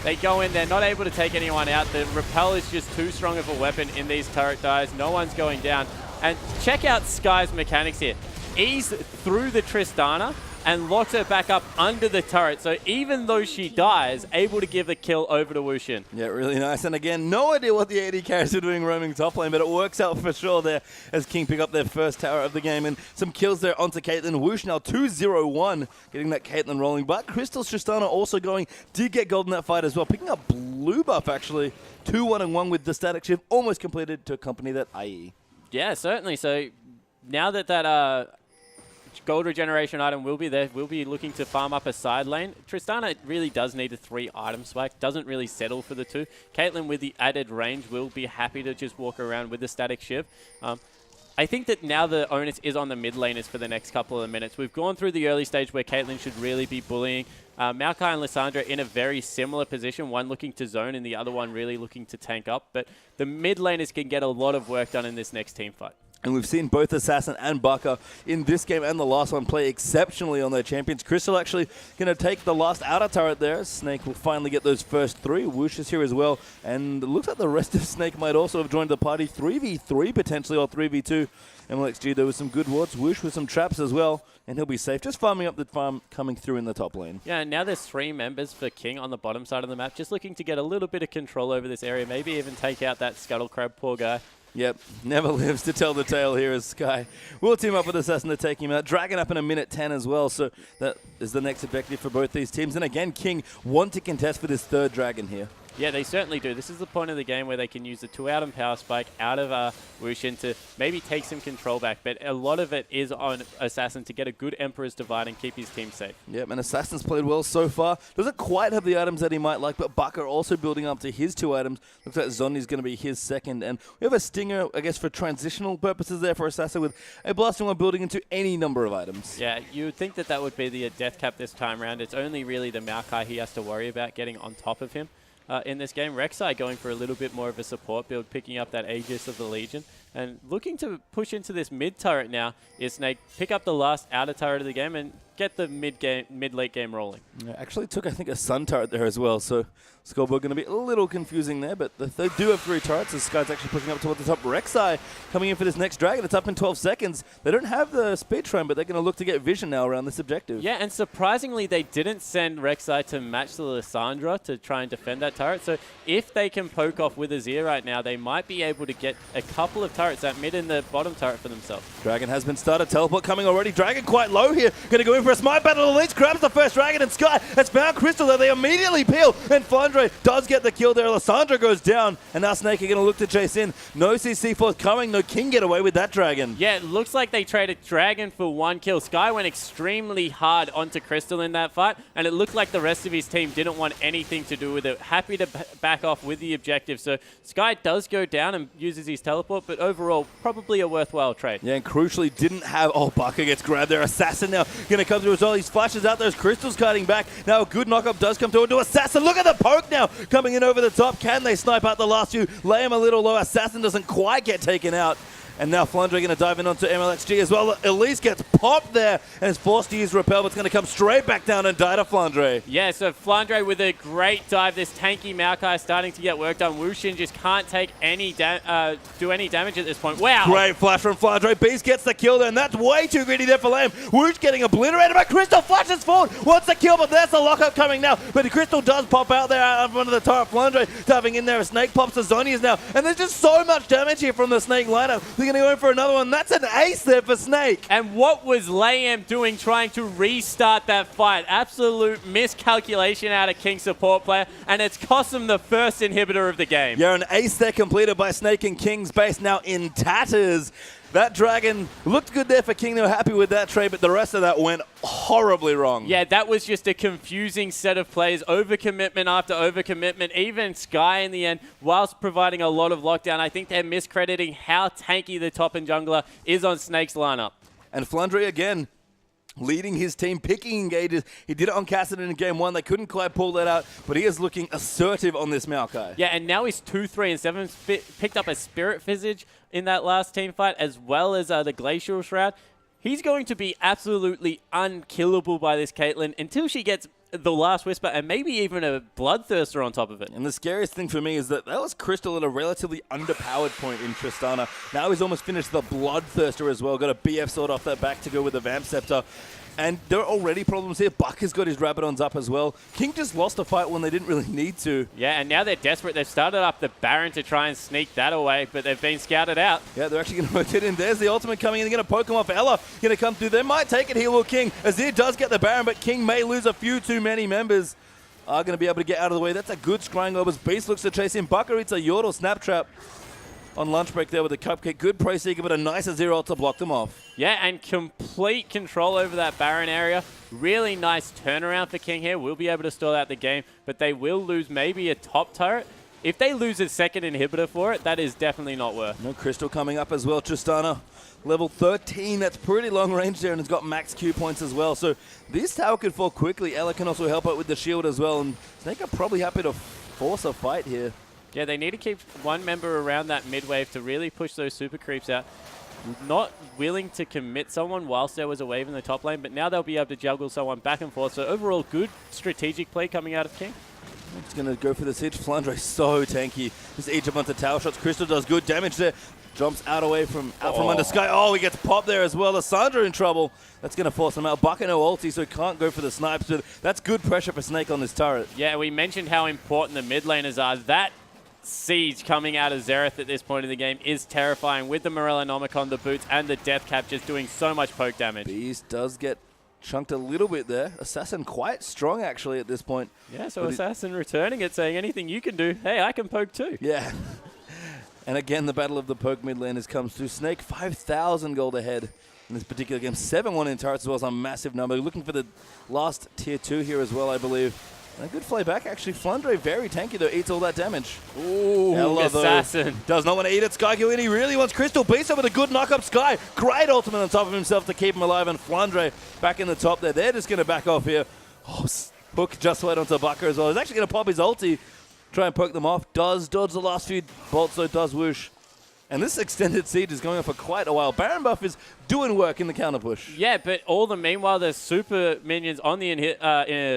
They go in, they're not able to take anyone out. The Repel is just too strong of a weapon in these turret dives. No one's going down. And check out Sky's mechanics here. Ease through the Tristana and locks her back up under the turret. So even though she dies, able to give the kill over to Wuxian. Yeah, really nice. And again, no idea what the AD carries are doing roaming top lane, but it works out for sure there as King pick up their first tower of the game. And some kills there onto Caitlyn. Whoosh now 2-0-1, getting that Caitlyn rolling. But Crystal's Tristana also going, did get gold in that fight as well. Picking up blue buff, actually. 2-1-1 with the static shift, almost completed to accompany that IE. Yeah, certainly. So now that gold regeneration item will be there, we'll be looking to farm up a side lane. Tristana really does need a 3-item spike, doesn't really settle for the 2. Caitlyn with the added range will be happy to just walk around with the static shiv. I think that now the onus is on the mid laners for the next couple of minutes. We've gone through the early stage where Caitlyn should really be bullying. Maokai and Lissandra in a very similar position, one looking to zone and the other one really looking to tank up. But the mid laners can get a lot of work done in this next team fight. And we've seen both Assassin and Bucker in this game and the last one play exceptionally on their champions. Crystal actually going to take the last outer turret there. Snake will finally get those first 3. Whoosh is here as well. And it looks like the rest of Snake might also have joined the party. 3v3 potentially, or 3v2. MLXG, there was some good wards. Whoosh with some traps as well. And he'll be safe. Just farming up the farm coming through in the top lane. Yeah, and now there's 3 members for King on the bottom side of the map. Just looking to get a little bit of control over this area. Maybe even take out that Scuttle Crab, poor guy. Yep, never lives to tell the tale here as Sky will team up with Assassin to take him out. Dragon up in a minute 10 as well, so that is the next objective for both these teams. And again, King want to contest for this 3rd Dragon here. Yeah, they certainly do. This is the point of the game where they can use the 2-item power spike out of Wuxian to maybe take some control back. But a lot of it is on Assassin to get a good Emperor's Divide and keep his team safe. Yep, and Assassin's played well so far. Doesn't quite have the items that he might like, but Bucker also building up to his 2 items. Looks like Zonni's going to be his 2nd. And we have a Stinger, I guess, for transitional purposes there for Assassin with a Blasting One building into any number of items. Yeah, you would think that that would be the death cap this time around. It's only really the Maokai he has to worry about getting on top of him. In this game, Rek'Sai going for a little bit more of a support build, picking up that Aegis of the Legion, and looking to push into this mid turret now is Snake, pick up the last outer turret of the game and get the mid-late game rolling. Yeah, actually took, I think, a Sun turret there as well, so Scoreboard going to be a little confusing there, but they do have 3 turrets. This guy's actually pushing up towards the top. Rek'Sai coming in for this next dragon. It's up in 12 seconds. They don't have the speed train, but they're going to look to get vision now around this objective. Yeah, and surprisingly, they didn't send Rek'Sai to match the Lissandra to try and defend that turret. So if they can poke off with Azir right now, they might be able to get a couple of turrets at mid and the bottom turret for themselves. Dragon has been started. Teleport coming already. Dragon quite low here. Going to go in for a smite battle. Elite grabs the first dragon, and Sky has found Crystal there. They immediately peel, and Flandre does get the kill there. Lissandra goes down, and now Snake are going to look to chase in. No CC forthcoming. No King get away with that dragon. Yeah, it looks like they traded Dragon for 1 kill. Sky went extremely hard onto Crystal in that fight, and it looked like the rest of his team didn't want anything to do with it. Happy to back off with the objective. So Sky does go down and uses his teleport, but overall, probably a worthwhile trade. Yeah, and crucially didn't have... Oh, Baka gets grabbed there. Assassin now going to come through as well. He flashes out those Crystals cutting back. Now a good knock-up does come through into Assassin. Look at the poke now coming in over the top. Can they snipe out the last few? Lay him a little low. Assassin doesn't quite get taken out. And now Flandre going to dive in onto MLXG as well. Elise gets popped there and is forced to use Repel, but it's going to come straight back down and die to Flandre. Yeah, so Flandre with a great dive. This tanky Maokai starting to get work done. Wushin just can't take any do any damage at this point. Wow. Great flash from Flandre. Beast gets the kill there, and that's way too greedy there for Lamb. Woosh getting obliterated, but Crystal flashes forward. Wants the kill, but there's the lockup coming now. But Crystal does pop out there out in front of the turret. Flandre diving in there. A Snake pops the Zonias now, and there's just so much damage here from the Snake lineup. They're going to go in for another one. That's an ace there for Snake. And what was Layem doing trying to restart that fight? Absolute miscalculation out of King support player, and it's cost him the first inhibitor of the game. Yeah, an ace there completed by Snake, and King's base now in tatters. That dragon looked good there for King. They were happy with that trade, but the rest of that went horribly wrong. Yeah, that was just a confusing set of plays. Overcommitment after overcommitment. Even Sky in the end, whilst providing a lot of lockdown, I think they're miscrediting how tanky the top and jungler is on Snake's lineup. And Flandre again, leading his team, picking engages. He did it on Kassadin in game 1. They couldn't quite pull that out, but he is looking assertive on this Maokai. Yeah, and now he's 2-3-7. Picked up a Spirit Visage in that last team fight, as well as the Glacial Shroud. He's going to be absolutely unkillable by this Caitlyn until she gets the Last Whisper and maybe even a Bloodthirster on top of it. And the scariest thing for me is that was Crystal at a relatively underpowered point in Tristana. Now he's almost finished the Bloodthirster as well. Got a BF sword off that back to go with the Vamp Scepter. And there are already problems here. Buck has got his Rabadons up as well. King just lost a fight when they didn't really need to. Yeah, and now they're desperate. They've started up the Baron to try and sneak that away, but they've been scouted out. Yeah, they're actually going to rotate in. There's the ultimate coming in. They're going to poke him off. Ella going to come through. They might take it here, will King. Azir does get the Baron, but King may lose a few too many members. Are going to be able to get out of the way. That's a good scrying over. Beast looks to chase him. Bucker eats a Yordle snap trap on lunch break there with a Cupcake. Good Pro Seeker, but a nice Azir ult to block them off. Yeah, and complete control over that Baron area. Really nice turnaround for King here. We'll be able to stall out the game, but they will lose maybe a top turret. If they lose a second inhibitor for it, that is definitely not worth. No Crystal coming up as well. Tristana, level 13. That's pretty long range there, and it's got max Q points as well. So this tower could fall quickly. Ella can also help out with the shield as well, and Snake are probably happy to force a fight here. Yeah, they need to keep one member around that mid wave to really push those super creeps out. Not willing to commit someone whilst there was a wave in the top lane, but now they'll be able to juggle someone back and forth. So overall, good strategic play coming out of King. Just going to go for the siege. Flandre so tanky. Just each a bunch of tower shots. Crystal does good damage there. Jumps out from under Sky. Oh, he gets popped there as well. Lissandra in trouble. That's going to force him out. Buck and no ulti, so he can't go for the snipes. But that's good pressure for Snake on this turret. Yeah, we mentioned how important the mid laners are. That siege coming out of Xerath at this point in the game is terrifying with the Morellonomicon, the boots, and the Death Cap just doing so much poke damage. Beast does get chunked a little bit there. Assassin quite strong actually at this point. Yeah, so Assassin returning it, saying anything you can do, hey, I can poke too. Yeah. And again, the battle of the poke mid laners comes through. Snake 5,000 gold ahead in this particular game. 7-1 in turrets as well as a massive number. Looking for the last tier 2 here as well, I believe. And a good play back, actually. Flandre very tanky, though. Eats all that damage. Ooh, Ella, Assassin. Does not want to eat it. Sky He really wants Crystal Beast with a good knock-up. Sky, great ultimate on top of himself to keep him alive. And Flandre back in the top there. They're just going to back off here. Oh, hook just went onto Bucker as well. He's actually going to pop his ulti. Try and poke them off. Does dodge the last few bolts, though. Does whoosh. And this extended siege is going on for quite a while. Baron buff is doing work in the counter push. Yeah, but all the meanwhile, there's super minions on the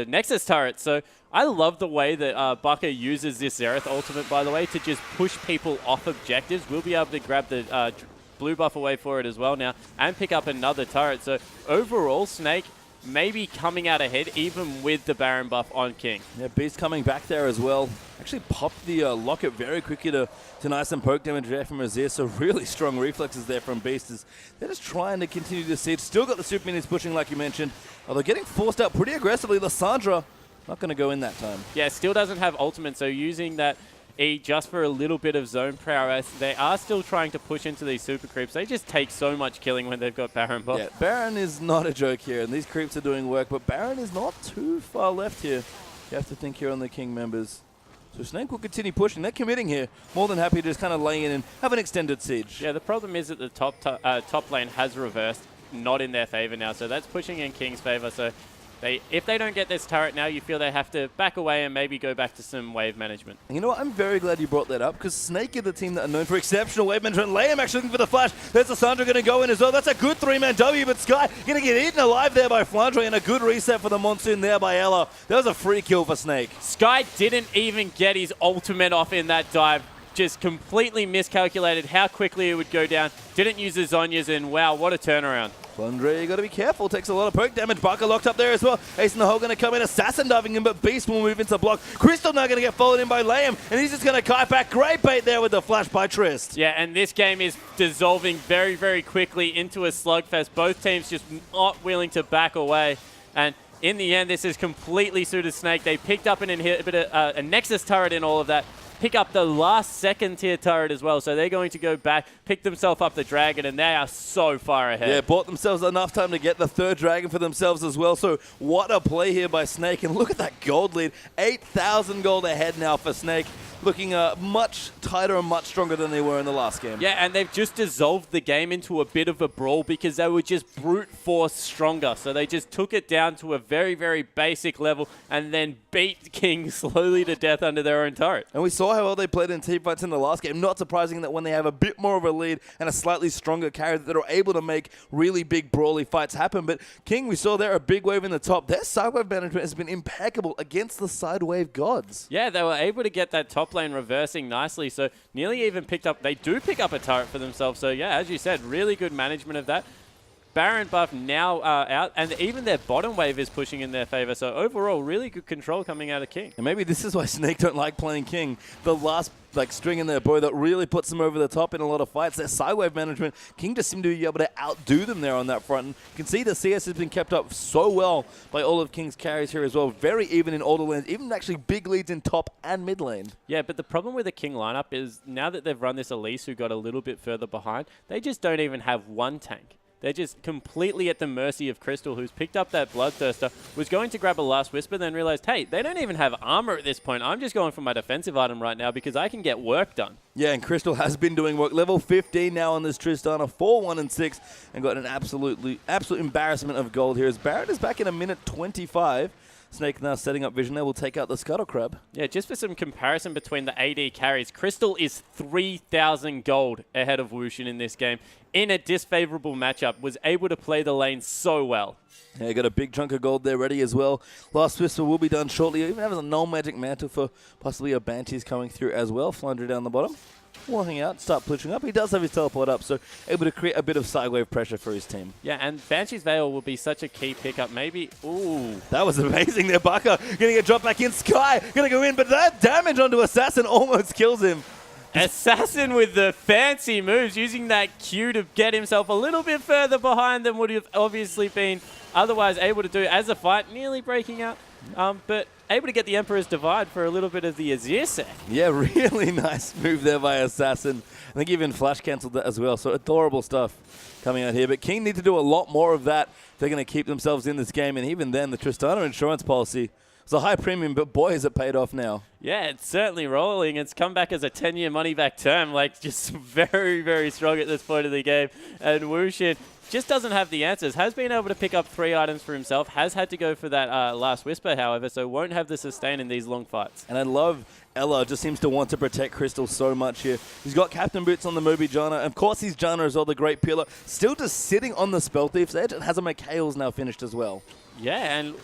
Nexus turret. So I love the way that Baka uses this Xerath ultimate, by the way, to just push people off objectives. We'll be able to grab the blue buff away for it as well now and pick up another turret. So overall, Snake maybe coming out ahead even with the Baron buff on King. Yeah, Beast coming back there as well. Actually popped the Locket very quickly to nice and poke damage there from Azir. So really strong reflexes there from Beast. They're just trying to continue to siege. Still got the super minions pushing like you mentioned. Although getting forced out pretty aggressively. Lissandra not going to go in that time. Yeah, still doesn't have ultimate, so using that E just for a little bit of zone prowess. They are still trying to push into these super creeps. They just take so much killing when they've got Baron buff. Yeah, Baron is not a joke here, and these creeps are doing work, but Baron is not too far left here. You have to think here on the King members. So Snake will continue pushing. They're committing here. More than happy to just kind of lay in and have an extended siege. Yeah, the problem is that the top lane has reversed, not in their favor now. So that's pushing in King's favor. So if they don't get this turret now, you feel they have to back away and maybe go back to some wave management. You know what? I'm very glad you brought that up because Snake are the team that are known for exceptional wave management. Liam actually looking for the flash. There's Lissandra going to go in as well. That's a good 3-man W, but Sky going to get eaten alive there by Flandre and a good reset for the Monsoon there by Ela. That was a free kill for Snake. Sky didn't even get his ultimate off in that dive. Just completely miscalculated how quickly it would go down. Didn't use the Zhonya's, and wow, what a turnaround. Flandre, you got to be careful. Takes a lot of poke damage. Barker locked up there as well. Ace in the hole going to come in. Assassin diving in, but Beast will move into block. Crystal now going to get followed in by Liam, and he's just going to kite back. Great bait there with the flash by Trist. Yeah, and this game is dissolving very, very quickly into a slugfest. Both teams just not willing to back away. And in the end, this is completely suited Snake. They picked up an inhibitor, a Nexus turret in all of that. Pick up the last second tier turret as well. So they're going to go back, pick themselves up the dragon, and they are so far ahead. Yeah, bought themselves enough time to get the third dragon for themselves as well. So what a play here by Snake. And look at that gold lead. 8,000 gold ahead now for Snake. Looking much tighter and much stronger than they were in the last game. Yeah, and they've just dissolved the game into a bit of a brawl because they were just brute force stronger. So they just took it down to a very, very basic level and then beat King slowly to death under their own turret. And we saw how well they played in team fights in the last game. Not surprising that when they have a bit more of a lead and a slightly stronger carry that are able to make really big brawly fights happen. But King, we saw there a big wave in the top. Their side wave management has been impeccable against the side wave gods. Yeah, they were able to get that top lane reversing nicely, so nearly even picked up, they do pick up a turret for themselves, so yeah, as you said, really good management of that. Baron buff now out, and even their bottom wave is pushing in their favor, so overall, really good control coming out of King. And maybe this is why Snake don't like playing King. The last string in their bow that really puts them over the top in a lot of fights. Their side wave management, King just seemed to be able to outdo them there on that front. And you can see the CS has been kept up so well by all of King's carries here as well. Very even in all the lanes, even actually big leads in top and mid lane. Yeah, but the problem with the King lineup is now that they've run this Elise who got a little bit further behind, they just don't even have one tank. They're just completely at the mercy of Crystal, who's picked up that Bloodthirster, was going to grab a Last Whisper, then realized, hey, they don't even have armor at this point. I'm just going for my defensive item right now because I can get work done. Yeah, and Crystal has been doing work. Level 15 now on this Tristana, 4-1-6, and got an absolute embarrassment of gold here as Barrett is back in a minute 25. Snake now setting up vision there, will take out the Scuttle Crab. Yeah, just for some comparison between the AD carries, Crystal is 3,000 gold ahead of Wushin in this game. In a disfavorable matchup, was able to play the lane so well. Yeah, got a big chunk of gold there ready as well. Last Whisper will be done shortly. Even has a null magic mantle for possibly a Banshees coming through as well. Flounder down the bottom. Walking out, start pushing up. He does have his teleport up, so able to create a bit of side wave pressure for his team. Yeah, and Banshee's Veil will be such a key pickup. Maybe, ooh. That was amazing there, Barker. Gonna get dropped back in. Sky gonna go in, but that damage onto Assassin almost kills him. Assassin with the fancy moves, using that Q to get himself a little bit further behind than would have obviously been otherwise able to do as a fight, nearly breaking out. But able to get the Emperor's Divide for a little bit of the Azir sec. Yeah, really nice move there by Assassin. I think even Flash cancelled that as well, so adorable stuff coming out here. But King need to do a lot more of that if they're going to keep themselves in this game. And even then, the Tristana insurance policy was a high premium, but boy, has it paid off now. Yeah, it's certainly rolling. It's come back as a 10-year money-back term, like just very, very strong at this point of the game. And Wushin just doesn't have the answers. Has been able to pick up 3 items for himself. Has had to go for that Last Whisper, however, so won't have the sustain in these long fights. And I love Ela just seems to want to protect Crystal so much here. He's got Captain Boots on the Moby Janna. Of course, he's Janna as well, the great pillar. Still just sitting on the Spell Thief's edge. And Hazard McHale's now finished as well. Yeah, and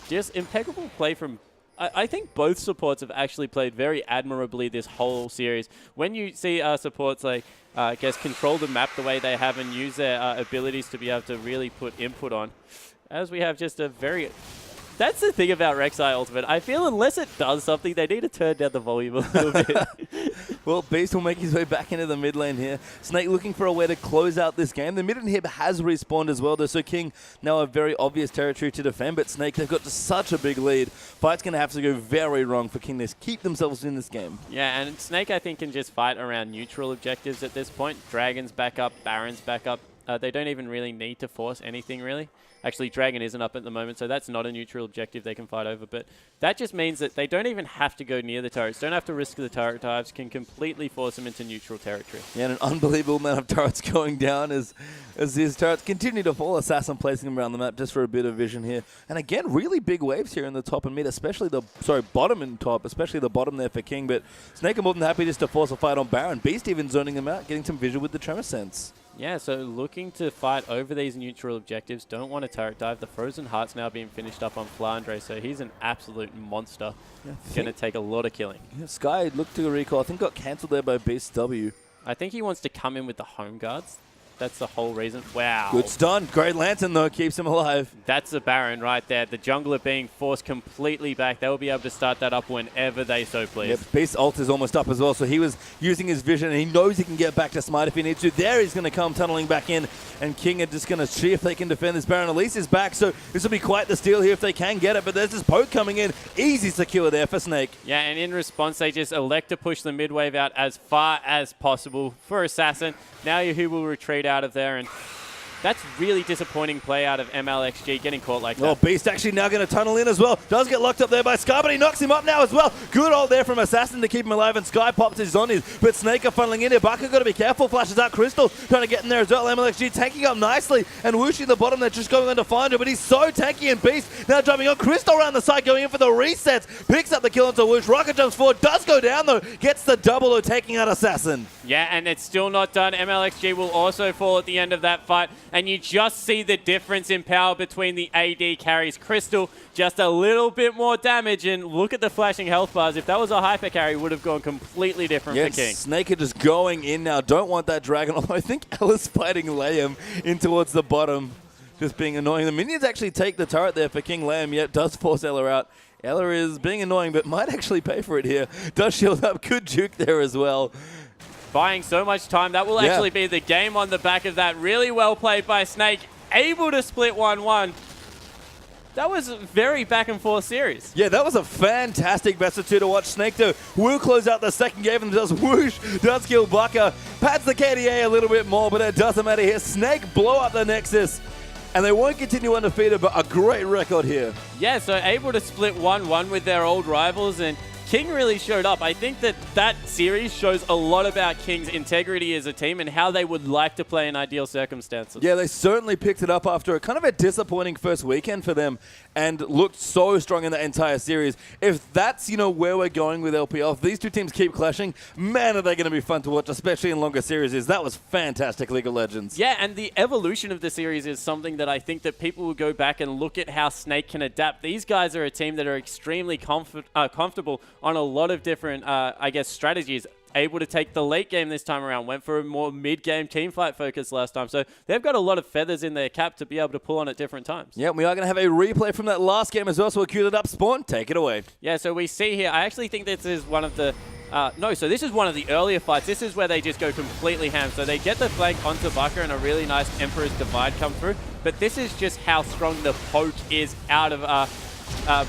just impeccable play from I think both supports have actually played very admirably this whole series. When you see supports like, I guess, control the map the way they have and use their abilities to be able to really put input on, as we have just a very... That's the thing about Rek'Sai Ultimate. I feel unless it does something, they need to turn down the volume a little bit. Well, Beast will make his way back into the mid lane here. Snake looking for a way to close out this game. The mid inhib has respawned as well, though, so King now a very obvious territory to defend, but Snake, they've got just such a big lead. Fight's going to have to go very wrong for King to keep themselves in this game. Yeah, and Snake, I think, can just fight around neutral objectives at this point. Dragon's back up, Baron's back up. They don't even really need to force anything, really. Actually, Dragon isn't up at the moment, so that's not a neutral objective they can fight over. But that just means that they don't even have to go near the turrets, don't have to risk the turret dives, can completely force them into neutral territory. Yeah, and an unbelievable amount of turrets going down as these turrets continue to fall. Assassin placing them around the map just for a bit of vision here. And again, really big waves here in the top and mid, especially the, bottom and top, especially the bottom there for King. But Snake are more than happy just to force a fight on Baron. Beast even zoning them out, getting some visual with the Tremor Sense. Yeah, so looking to fight over these neutral objectives, don't want to turret dive. The Frozen Heart's now being finished up on Flandre, so he's an absolute monster. Yeah, going to take a lot of killing. Yeah, Sky looked to a recall. I think got cancelled there by Beast W. I think he wants to come in with the home guards. That's the whole reason. Wow. Good stun. Great Lantern, though, keeps him alive. That's the Baron right there. The jungler being forced completely back. They'll be able to start that up whenever they so please. Yep, Beast's ult is almost up as well, so he was using his vision, and he knows he can get back to Smite if he needs to. There he's going to come tunneling back in, and King are just going to see if they can defend this Baron. Elise is back, so this will be quite the steal here if they can get it, but there's this poke coming in. Easy secure there for Snake. Yeah, and in response, they just elect to push the mid wave out as far as possible for Assassin. Now Yahoo will retreat out of there, and that's really disappointing play out of MLXG, getting caught like that. Oh, Beast actually now going to tunnel in as well. Does get locked up there by Sky, but he knocks him up now as well. Good ult there from Assassin to keep him alive, and Sky pops his zombies, but Snake are funneling in here. Baka got to be careful, flashes out Crystal, trying to get in there as well. MLXG tanking up nicely, and Wuxi at the bottom, they're just going on to find her, but he's so tanky, and Beast now jumping on Crystal around the side, going in for the resets, picks up the kill onto Wuxi. Rocket jumps forward, does go down though, gets the double, though, taking out Assassin. Yeah, and it's still not done. MLXG will also fall at the end of that fight, and you just see the difference in power between the AD carries. Crystal, just a little bit more damage, and look at the flashing health bars. If that was a hyper carry, would have gone completely different for King. Snake are just going in now. Don't want that dragon, although I think Ella's fighting Liam in towards the bottom, just being annoying. The minions actually take the turret there for King Liam, yet does force Ella out. Ella is being annoying, but might actually pay for it here. Does shield up. Good juke there as well. Buying so much time. That will actually be the game on the back of that. Really well played by Snake. Able to split 1-1. That was a very back and forth series. Yeah, that was a fantastic best of two to watch. Snake though will close out the second game and does whoosh, does kill Baka. Pads the KDA a little bit more, but it doesn't matter here. Snake blow up the Nexus, and they won't continue undefeated, but a great record here. Yeah, so able to split 1-1 with their old rivals, and King really showed up. I think that series shows a lot about King's integrity as a team and how they would like to play in ideal circumstances. Yeah, they certainly picked it up after a kind of a disappointing first weekend for them and looked so strong in the entire series. If that's, where we're going with LPL, if these two teams keep clashing, man, are they going to be fun to watch, especially in longer series. That was fantastic, League of Legends. Yeah, and the evolution of the series is something that I think that people will go back and look at how Snake can adapt. These guys are a team that are extremely comfortable on a lot of different, strategies. Able to take the late game this time around. Went for a more mid-game teamfight focus last time. So they've got a lot of feathers in their cap to be able to pull on at different times. Yeah, we are going to have a replay from that last game as well, so we'll cue it up. Spawn, take it away. Yeah, so we see here, I actually think this is one of the... so this is one of the earlier fights. This is where they just go completely ham. So they get the flank onto Baka and a really nice Emperor's Divide come through. But this is just how strong the poke is out of...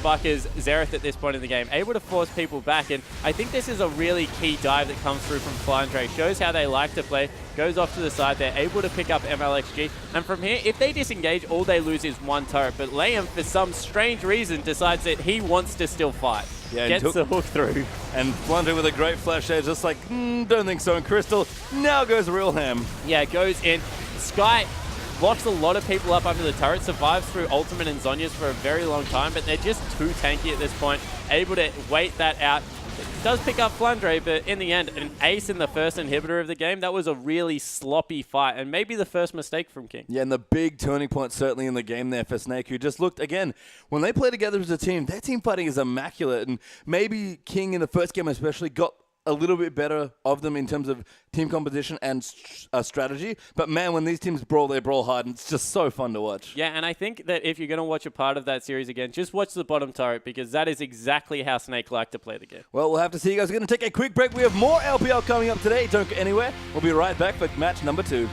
Baka's Xerath at this point in the game, able to force people back, and I think this is a really key dive that comes through from Flandre. Shows how they like to play, goes off to the side, they're able to pick up MLXG, and from here, if they disengage, all they lose is one turret, but Liam, for some strange reason, decides that he wants to still fight. Yeah, gets the hook through. And Flandre with a great flash there, just like, don't think so, and Crystal now goes real ham. Yeah, goes in. Sky locks a lot of people up under the turret, survives through Ultimate and Zhonya's for a very long time, but they're just too tanky at this point, able to wait that out. Does pick up Flandre, but in the end, an ace in the first inhibitor of the game. That was a really sloppy fight, and maybe the first mistake from King. Yeah, and the big turning point certainly in the game there for Snake, who just looked, again, when they play together as a team, their team fighting is immaculate, and maybe King in the first game especially got a little bit better of them in terms of team composition and strategy. But man, when these teams brawl, they brawl hard, and it's just so fun to watch. Yeah, and I think that if you're going to watch a part of that series again, just watch the bottom turret, because that is exactly how Snake like to play the game. Well, we'll have to see, you guys. We're going to take a quick break. We have more LPL coming up today. Don't go anywhere. We'll be right back for match number 2.